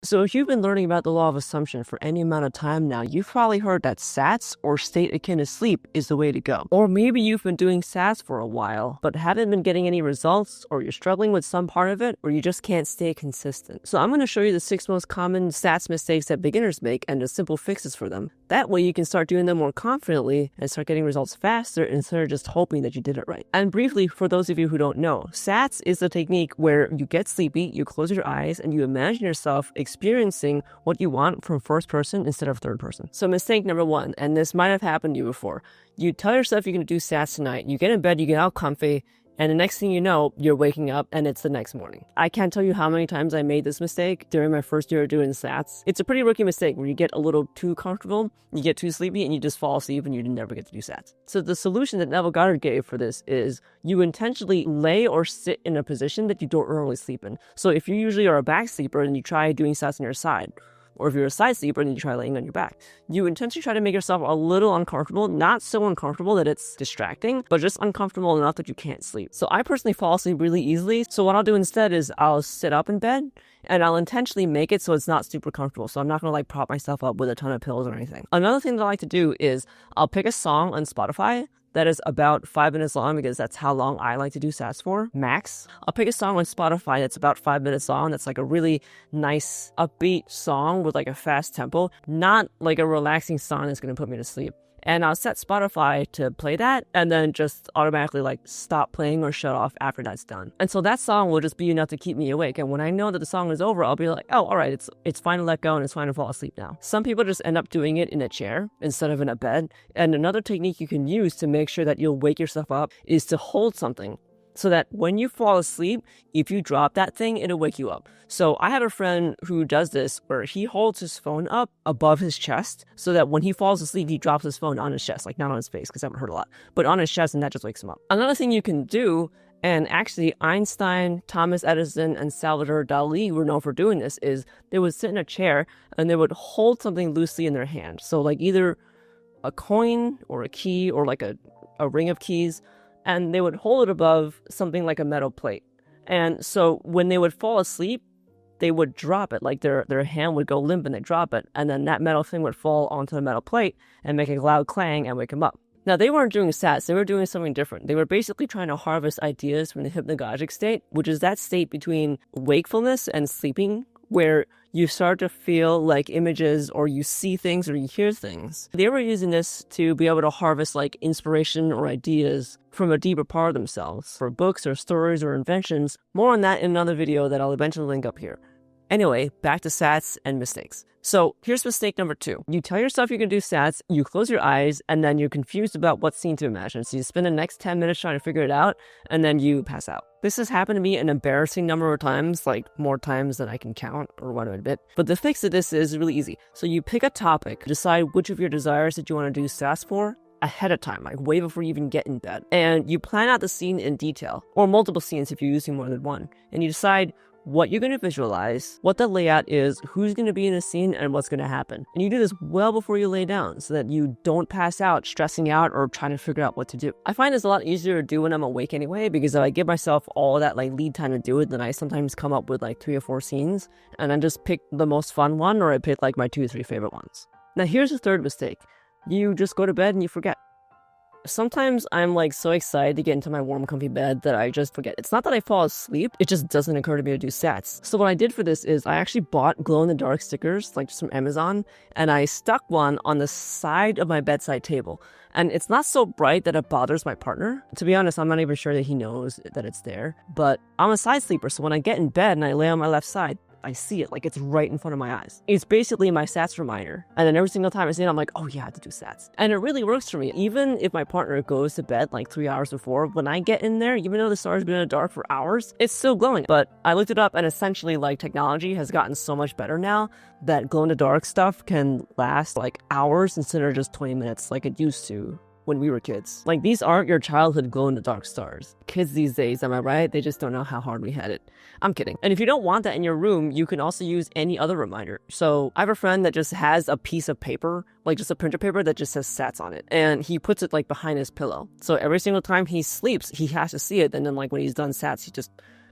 So if you've been learning about the law of assumption for any amount of time now, you've probably heard that SATS, or state akin to sleep, is the way to go. Or maybe you've been doing SATS for a while, but haven't been getting any results, or you're struggling with some part of it, or you just can't stay consistent. So I'm going to show you the 6 most common SATS mistakes that beginners make and the simple fixes for them. That way you can start doing them more confidently and start getting results faster instead of just hoping that you did it right. And briefly, for those of you who don't know, SATS is the technique where you get sleepy, you close your eyes, and you imagine yourself experiencing what you want from first person instead of third person. So mistake number 1, and this might have happened to you before. You tell yourself you're going to do SATS tonight, you get in bed, you get all comfy, and the next thing you know, you're waking up and it's the next morning. I can't tell you how many times I made this mistake during my first year of doing SATS. It's a pretty rookie mistake where you get a little too comfortable, you get too sleepy, and you just fall asleep and you never get to do SATS. So the solution that Neville gave for this is you intentionally lay or sit in a position that you don't normally sleep in. So if you usually are a back sleeper and you try doing SATS on your side, or if you're a side sleeper and you try laying on your back, you intentionally try to make yourself a little uncomfortable, not so uncomfortable that it's distracting, but just uncomfortable enough that you can't sleep. So I personally fall asleep really easily. So what I'll do instead is I'll sit up in bed and I'll intentionally make it so it's not super comfortable. So I'm not going to prop myself up with a ton of pillows or anything. Another thing that I like to do is I'll pick a song on Spotify that is about 5 minutes long, because that's how long I like to do SATS for, max. I'll pick a song on Spotify that's about 5 minutes long. That's a really nice, upbeat song with a fast tempo, not a relaxing song that's going to put me to sleep. And I'll set Spotify to play that and then just automatically stop playing or shut off after that's done. And so that song will just be enough to keep me awake. And when I know that the song is over, I'll be like, oh, all right, it's fine to let go and it's fine to fall asleep now. Some people just end up doing it in a chair instead of in a bed. And another technique you can use to make sure that you'll wake yourself up is to hold something, so that when you fall asleep, if you drop that thing, it'll wake you up. So I have a friend who does this where he holds his phone up above his chest so that when he falls asleep, he drops his phone on his chest, not on his face, because that would hurt a lot, but on his chest, and that just wakes him up. Another thing you can do, and actually Einstein, Thomas Edison, and Salvador Dali were known for doing this, is they would sit in a chair and they would hold something loosely in their hand. So either a coin or a key or a ring of keys, and they would hold it above something like a metal plate. And so when they would fall asleep, they would drop it, their hand would go limp and they drop it, and then that metal thing would fall onto the metal plate and make a loud clang and wake them up. Now, they weren't doing SATS, they were doing something different. They were basically trying to harvest ideas from the hypnagogic state, which is that state between wakefulness and sleeping, where you start to feel images, or you see things, or you hear things. They were using this to be able to harvest inspiration or ideas from a deeper part of themselves for books or stories or inventions. More on that in another video that I'll eventually link up here. Anyway, back to SATS and mistakes. So here's mistake number 2. You tell yourself you're going to do SATS, you close your eyes, and then you're confused about what scene to imagine. So you spend the next 10 minutes trying to figure it out, and then you pass out. This has happened to me an embarrassing number of times, more times than I can count or want to admit. But the fix to this is really easy. So you pick a topic, decide which of your desires that you want to do SATS for ahead of time, way before you even get in bed. And you plan out the scene in detail, or multiple scenes if you're using more than one. And you decide what you're going to visualize, what the layout is, who's going to be in the scene, and what's going to happen. And you do this well before you lay down so that you don't pass out stressing out or trying to figure out what to do. I find it's a lot easier to do when I'm awake anyway, because if I give myself all that lead time to do it, then I sometimes come up with 3 or 4 scenes and then just pick the most fun one, or I pick my 2 or 3 favorite ones. Now here's the third mistake. You just go to bed and you forget. Sometimes I'm so excited to get into my warm, comfy bed that I just forget. It's not that I fall asleep, it just doesn't occur to me to do SATS. So what I did for this is I actually bought glow-in-the-dark stickers, just from Amazon, and I stuck one on the side of my bedside table. And it's not so bright that it bothers my partner. To be honest, I'm not even sure that he knows that it's there. But I'm a side sleeper, so when I get in bed and I lay on my left side, I see it, it's right in front of my eyes. It's basically my SATS reminder. And then every single time I see it, I'm like, oh yeah, I have to do SATS. And it really works for me. Even if my partner goes to bed 3 hours before, when I get in there, even though the star's been in the dark for hours, it's still glowing. But I looked it up, and essentially technology has gotten so much better now that glow-in-the-dark stuff can last hours instead of just 20 minutes like it used to when we were kids. These aren't your childhood glow-in-the-dark stars. Kids these days, am I right? They just don't know how hard we had it. I'm kidding. And if you don't want that in your room, you can also use any other reminder. So I have a friend that just has a piece of paper, just a printer paper that just says SATS on it. And he puts it behind his pillow. So every single time he sleeps, he has to see it. And then when he's done SATS, he just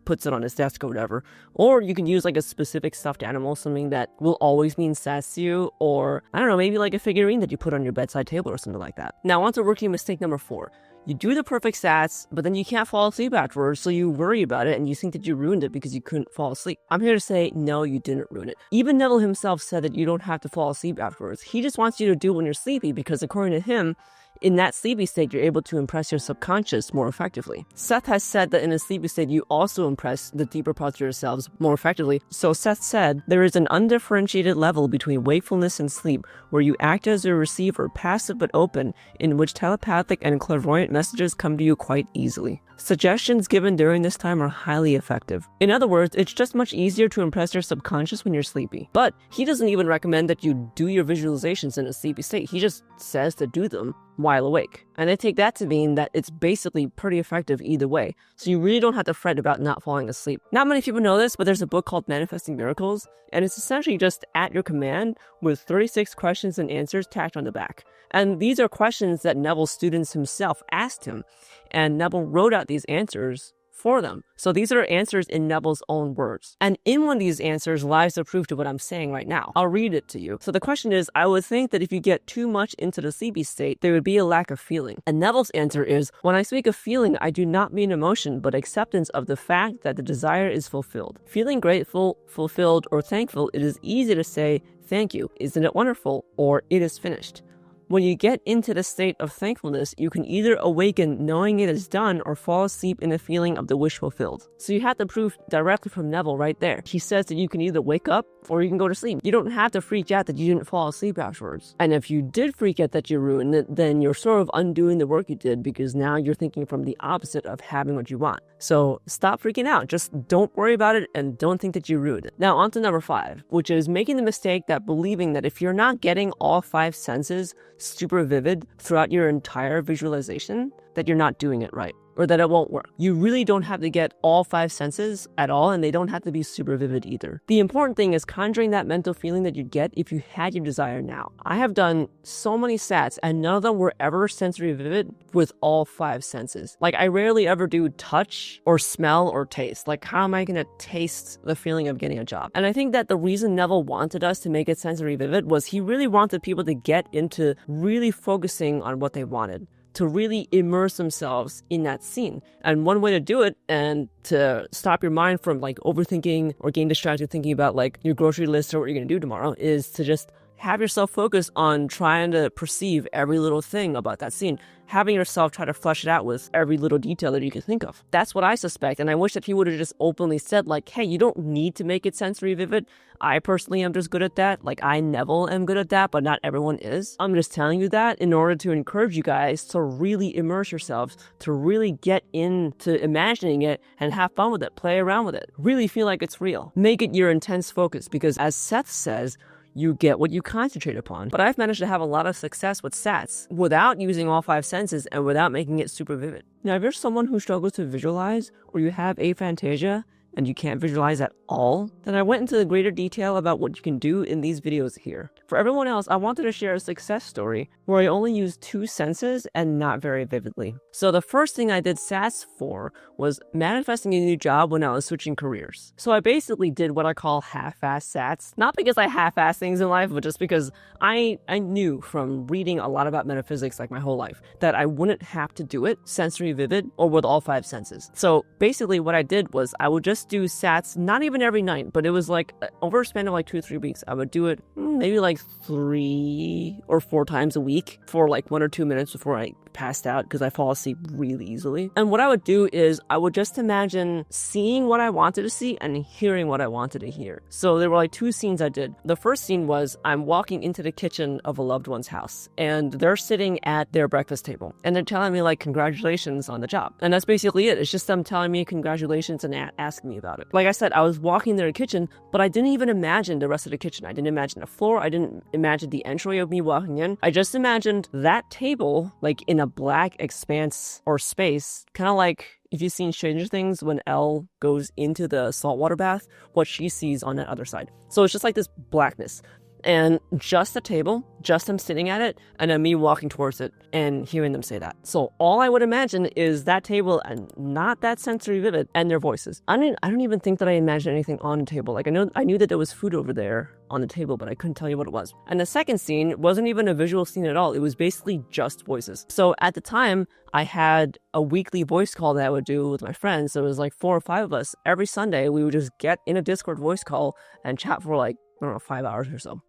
puts it on his desk or whatever. Or you can use like a specific stuffed animal, something that will always mean SATS to you, or I don't know, maybe like a figurine that you put on your bedside table or something like that. Now on to rookie mistake number 4. You do the perfect SATS, but then you can't fall asleep afterwards, so you worry about it and you think that you ruined it because you couldn't fall asleep. I'm here to say, no, you didn't ruin it. Even Neville himself said that you don't have to fall asleep afterwards. He just wants you to do it when you're sleepy because according to him, in that sleepy state, you're able to impress your subconscious more effectively. Seth has said that in a sleepy state, you also impress the deeper parts of yourselves more effectively. So Seth said, there is an undifferentiated level between wakefulness and sleep where you act as a receiver, passive but open, in which telepathic and clairvoyant messages come to you quite easily. Suggestions given during this time are highly effective. In other words, it's just much easier to impress your subconscious when you're sleepy. But he doesn't even recommend that you do your visualizations in a sleepy state. He just says to do them while awake. And I take that to mean that it's basically pretty effective either way. So you really don't have to fret about not falling asleep. Not many people know this, but there's a book called Manifesting Miracles, and it's essentially just at your command with 36 questions and answers tacked on the back. And these are questions that Neville's students himself asked him, and Neville wrote out these answers for them. So these are answers in Neville's own words. And in one of these answers lies the proof to what I'm saying right now. I'll read it to you. So the question is, I would think that if you get too much into the sleepy state, there would be a lack of feeling. And Neville's answer is, when I speak of feeling, I do not mean emotion, but acceptance of the fact that the desire is fulfilled. Feeling grateful, fulfilled, or thankful, it is easy to say, thank you, isn't it wonderful, or it is finished. When you get into the state of thankfulness, you can either awaken knowing it is done or fall asleep in a feeling of the wish fulfilled. So you have the proof directly from Neville right there. He says that you can either wake up or you can go to sleep. You don't have to freak out that you didn't fall asleep afterwards. And if you did freak out that you ruined it, then you're sort of undoing the work you did because now you're thinking from the opposite of having what you want. So stop freaking out. Just don't worry about it and don't think that you ruined it. Now on to number 5, which is making the mistake that believing that if you're not getting all 5 senses super vivid throughout your entire visualization, that you're not doing it right, or that it won't work. You really don't have to get all 5 senses at all, and they don't have to be super vivid either. The important thing is conjuring that mental feeling that you'd get if you had your desire now. I have done so many SATs, and none of them were ever sensory vivid with all 5 senses. Like, I rarely ever do touch or smell or taste. Like, how am I going to taste the feeling of getting a job? And I think that the reason Neville wanted us to make it sensory vivid was he really wanted people to get into really focusing on what they wanted, to really immerse themselves in that scene. And one way to do it and to stop your mind from like overthinking or getting distracted thinking about like your grocery list or what you're going to do tomorrow is to just have yourself focus on trying to perceive every little thing about that scene, having yourself try to flesh it out with every little detail that you can think of. That's what I suspect, and I wish that he would have just openly said like, hey, you don't need to make it sensory vivid. I personally am just good at that. Like, I, Neville, am good at that, but not everyone is. I'm just telling you that in order to encourage you guys to really immerse yourselves, to really get into imagining it and have fun with it, play around with it, really feel like it's real. Make it your intense focus, because as Seth says, you get what you concentrate upon. But I've managed to have a lot of success with SATs without using all 5 senses and without making it super vivid. Now, if you're someone who struggles to visualize, or you have aphantasia and you can't visualize at all, then I went into the greater detail about what you can do in these videos here. For everyone else, I wanted to share a success story where I only used 2 senses and not very vividly. So the first thing I did SATs for was manifesting a new job when I was switching careers. So I basically did what I call half-ass SATs, not because I half-ass things in life, but just because I knew from reading a lot about metaphysics like my whole life that I wouldn't have to do it sensory vivid or with all 5 senses. So basically what I did was I would just do SATs, not even every night, but it was like over a span of like 2 or 3 weeks. I would do it maybe like 3 or 4 times a week for like 1 or 2 minutes before I passed out because I fall asleep really easily. And what I would do is I would just imagine seeing what I wanted to see and hearing what I wanted to hear. So there were like 2 scenes I did. The first scene was I'm walking into the kitchen of a loved one's house and they're sitting at their breakfast table and they're telling me like congratulations on the job. And that's basically it. It's just them telling me congratulations and asking me about it. Like I said, I was walking their kitchen, but I didn't even imagine the rest of the kitchen. I didn't imagine the floor. I didn't imagine the entry of me walking in. I just imagined that table like in a black expanse or space, kind of like if you've seen Stranger Things when Elle goes into the saltwater bath, what she sees on that other side. So it's just like this blackness. and just a table, just them sitting at it, and then me walking towards it and hearing them say that. So all I would imagine is that table and not that sensory vivid and their voices. I don't even think that I imagined anything on the table. Like I knew that there was food over there on the table, but I couldn't tell you what it was. And the second scene wasn't even a visual scene at all. It was basically just voices. So at the time, I had a weekly voice call that I would do with my friends. So it was like 4 or 5 of us. Every Sunday, we would just get in a Discord voice call and chat for like, I don't know, 5 hours or so.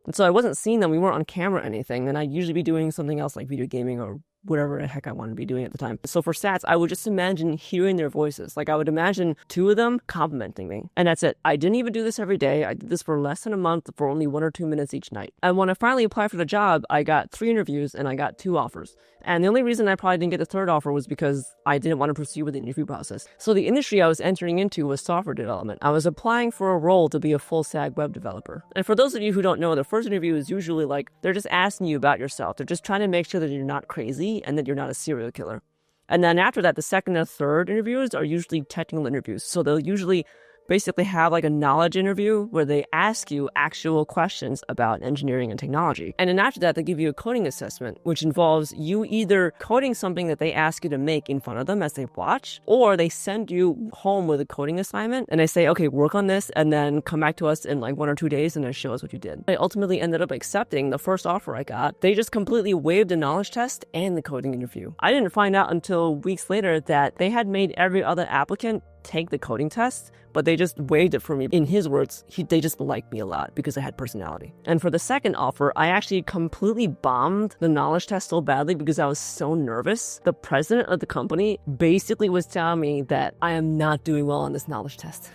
And so I wasn't seeing them. We weren't on camera or anything. And I'd usually be doing something else like video gaming or whatever the heck I wanted to be doing at the time. So for SATS, I would just imagine hearing their voices. Like I would imagine 2 of them complimenting me. And that's it. I didn't even do this every day. I did this for less than a month for only 1 or 2 minutes each night. And when I finally applied for the job, I got 3 interviews and I got 2 offers. And the only reason I probably didn't get the 3rd offer was because I didn't want to pursue with the interview process. So the industry I was entering into was software development. I was applying for a role to be a full stack web developer. And for those of you who don't know, the first interview is usually like, they're just asking you about yourself. They're just trying to make sure that you're not crazy and that you're not a serial killer. And then after that, the 2nd and 3rd interviews are usually technical interviews. So they'll usually basically have like a knowledge interview where they ask you actual questions about engineering and technology. And then after that, they give you a coding assessment, which involves you either coding something that they ask you to make in front of them as they watch, or they send you home with a coding assignment and they say, okay, work on this and then come back to us in like 1 or 2 days and then show us what you did. I ultimately ended up accepting the first offer I got. They just completely waived the knowledge test and the coding interview. I didn't find out until weeks later that they had made every other applicant take the coding test, but they just waived it for me. In his words, they just liked me a lot because I had personality. And for the second offer, I actually completely bombed the knowledge test so badly because I was so nervous. The president of the company basically was telling me that I am not doing well on this knowledge test.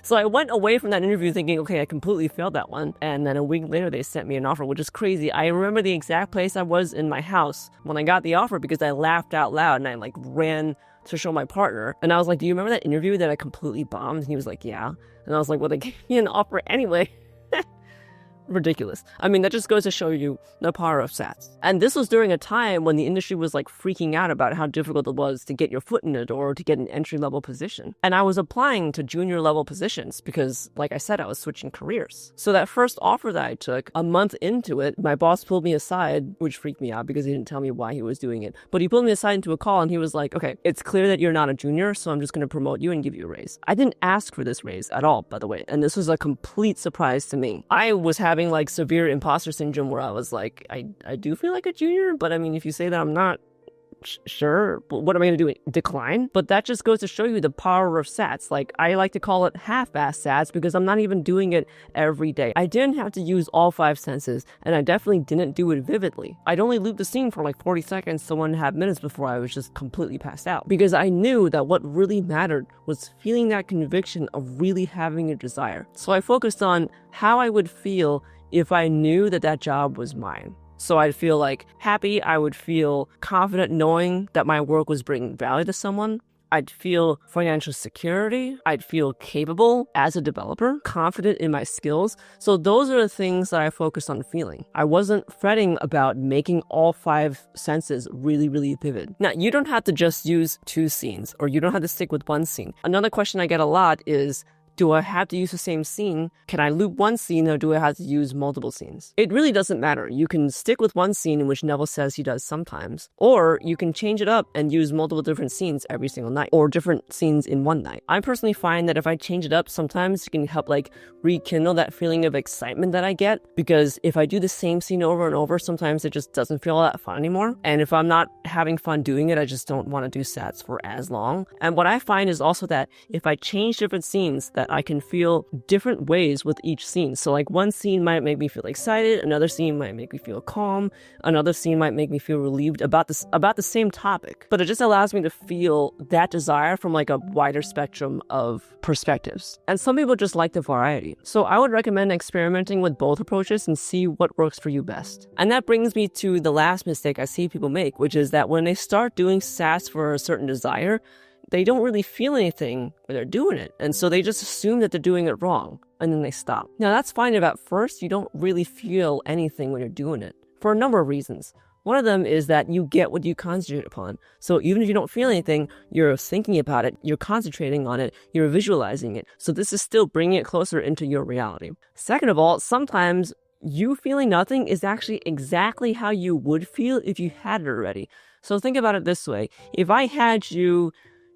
So I went away from that interview thinking, okay, I completely failed that one. And then a week later, they sent me an offer, which is crazy. I remember the exact place I was in my house when I got the offer because I laughed out loud and I like ran to show my partner. And I was like, do you remember that interview that I completely bombed? And he was like, yeah. And I was like, well, they gave me an offer anyway. Ridiculous. I mean, that just goes to show you the power of SATS. And this was during a time when the industry was like freaking out about how difficult it was to get your foot in the door to get an entry-level position. And I was applying to junior-level positions because, like I said, I was switching careers. So that first offer that I took, a month into it, my boss pulled me aside, which freaked me out because he didn't tell me why he was doing it. But he pulled me aside into a call and he was like, okay, it's clear that you're not a junior, so I'm just going to promote you and give you a raise. I didn't ask for this raise at all, by the way. And this was a complete surprise to me. I was having like severe imposter syndrome where I was like, I do feel like a junior, but I mean, if you say that I'm not, sure, what am I going to do? Decline? But that just goes to show you the power of SATS. Like, I like to call it half-ass SATS because I'm not even doing it every day. I didn't have to use all 5 senses, and I definitely didn't do it vividly. I'd only loop the scene for like 40 seconds to 1.5 minutes before I was just completely passed out because I knew that what really mattered was feeling that conviction of really having a desire. So I focused on how I would feel if I knew that that job was mine. So I'd feel like happy. I would feel confident knowing that my work was bringing value to someone. I'd feel financial security. I'd feel capable as a developer, confident in my skills. So those are the things that I focused on feeling. I wasn't fretting about making all 5 senses really, really vivid. Now, you don't have to just use 2 scenes, or you don't have to stick with 1 scene. Another question I get a lot is, do I have to use the same scene? Can I loop 1 scene, or do I have to use multiple scenes? It really doesn't matter. You can stick with 1 scene, in which Neville says he does sometimes, or you can change it up and use multiple different scenes every single night, or different scenes in one night. I personally find that if I change it up, sometimes it can help like rekindle that feeling of excitement that I get, because if I do the same scene over and over, sometimes it just doesn't feel that fun anymore. And if I'm not having fun doing it, I just don't want to do SATS for as long. And what I find is also that if I change different scenes, that I can feel different ways with each scene. So like 1 scene might make me feel excited, another scene might make me feel calm, another scene might make me feel relieved about the same topic. But it just allows me to feel that desire from like a wider spectrum of perspectives. And some people just like the variety. So I would recommend experimenting with both approaches and see what works for you best. And that brings me to the last mistake I see people make, which is that when they start doing SATS for a certain desire, they don't really feel anything when they're doing it. And so they just assume that they're doing it wrong, and then they stop. Now, that's fine if at first you don't really feel anything when you're doing it, for a number of reasons. One of them is that you get what you concentrate upon. So even if you don't feel anything, you're thinking about it, you're concentrating on it, you're visualizing it. So this is still bringing it closer into your reality. Second of all, sometimes you feeling nothing is actually exactly how you would feel if you had it already. So think about it this way. If I had you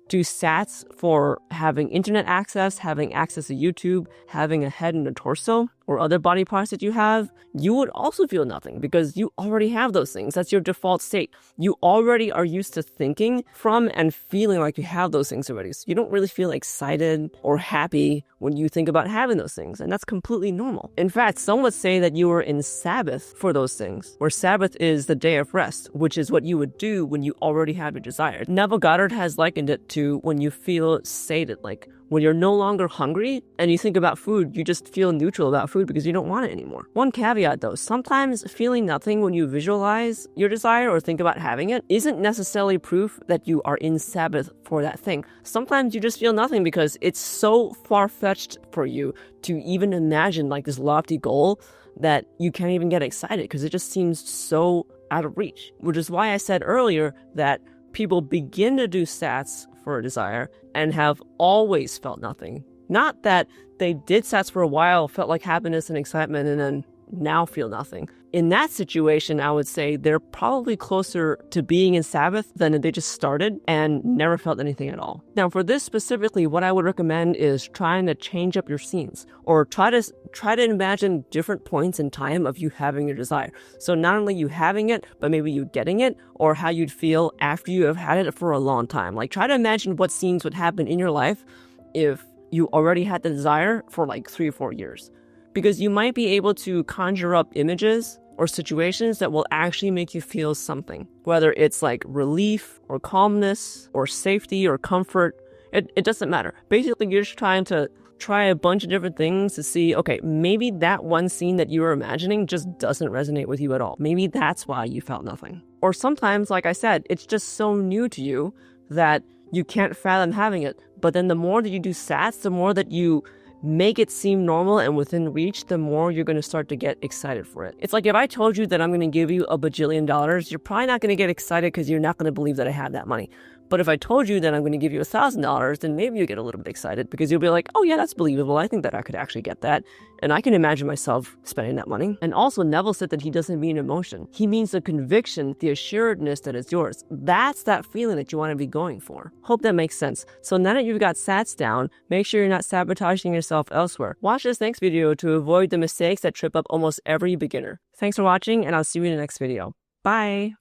do SATS for having internet access, having access to YouTube, having a head and a torso, or other body parts that you have, you would also feel nothing because you already have those things. That's your default state. You already are used to thinking from and feeling like you have those things already. So you don't really feel excited or happy when you think about having those things. And that's completely normal. In fact, some would say that you were in Sabbath for those things, where Sabbath is the day of rest, which is what you would do when you already have your desire. Neville has likened it to when you feel sated, like when you're no longer hungry and you think about food, you just feel neutral about food because you don't want it anymore. One caveat though, sometimes feeling nothing when you visualize your desire or think about having it isn't necessarily proof that you are in Sabbath for that thing. Sometimes you just feel nothing because it's so far-fetched for you to even imagine like this lofty goal that you can't even get excited because it just seems so out of reach. Which is why I said earlier that people begin to do SATS for a desire and have always felt nothing. Not that they did SATS for a while, felt like happiness and excitement, and then now feel nothing. In that situation, I would say they're probably closer to being in Sabbath than if they just started and never felt anything at all. Now, for this specifically, what I would recommend is trying to change up your scenes or try to imagine different points in time of you having your desire. So not only you having it, but maybe you getting it or how you'd feel after you have had it for a long time. Like try to imagine what scenes would happen in your life if you already had the desire for like 3 or 4 years. Because you might be able to conjure up images or situations that will actually make you feel something, whether it's like relief or calmness or safety or comfort. It doesn't matter. Basically, you're just trying to try a bunch of different things to see, okay, maybe that one scene that you were imagining just doesn't resonate with you at all. Maybe that's why you felt nothing. Or sometimes, like I said, it's just so new to you that you can't fathom having it. But then the more that you do SATS, the more that you make it seem normal and within reach, the more you're going to start to get excited for it. It's like if I told you that I'm going to give you $1 bajillion, you're probably not going to get excited because you're not going to believe that I have that money. But if I told you that I'm going to give you $1,000, then maybe you get a little bit excited because you'll be like, oh yeah, that's believable. I think that I could actually get that. And I can imagine myself spending that money. And also Neville said that he doesn't mean emotion. He means the conviction, the assuredness that it's yours. That's that feeling that you want to be going for. Hope that makes sense. So now that you've got SATS down, make sure you're not sabotaging yourself elsewhere. Watch this next video to avoid the mistakes that trip up almost every beginner. Thanks for watching, and I'll see you in the next video. Bye!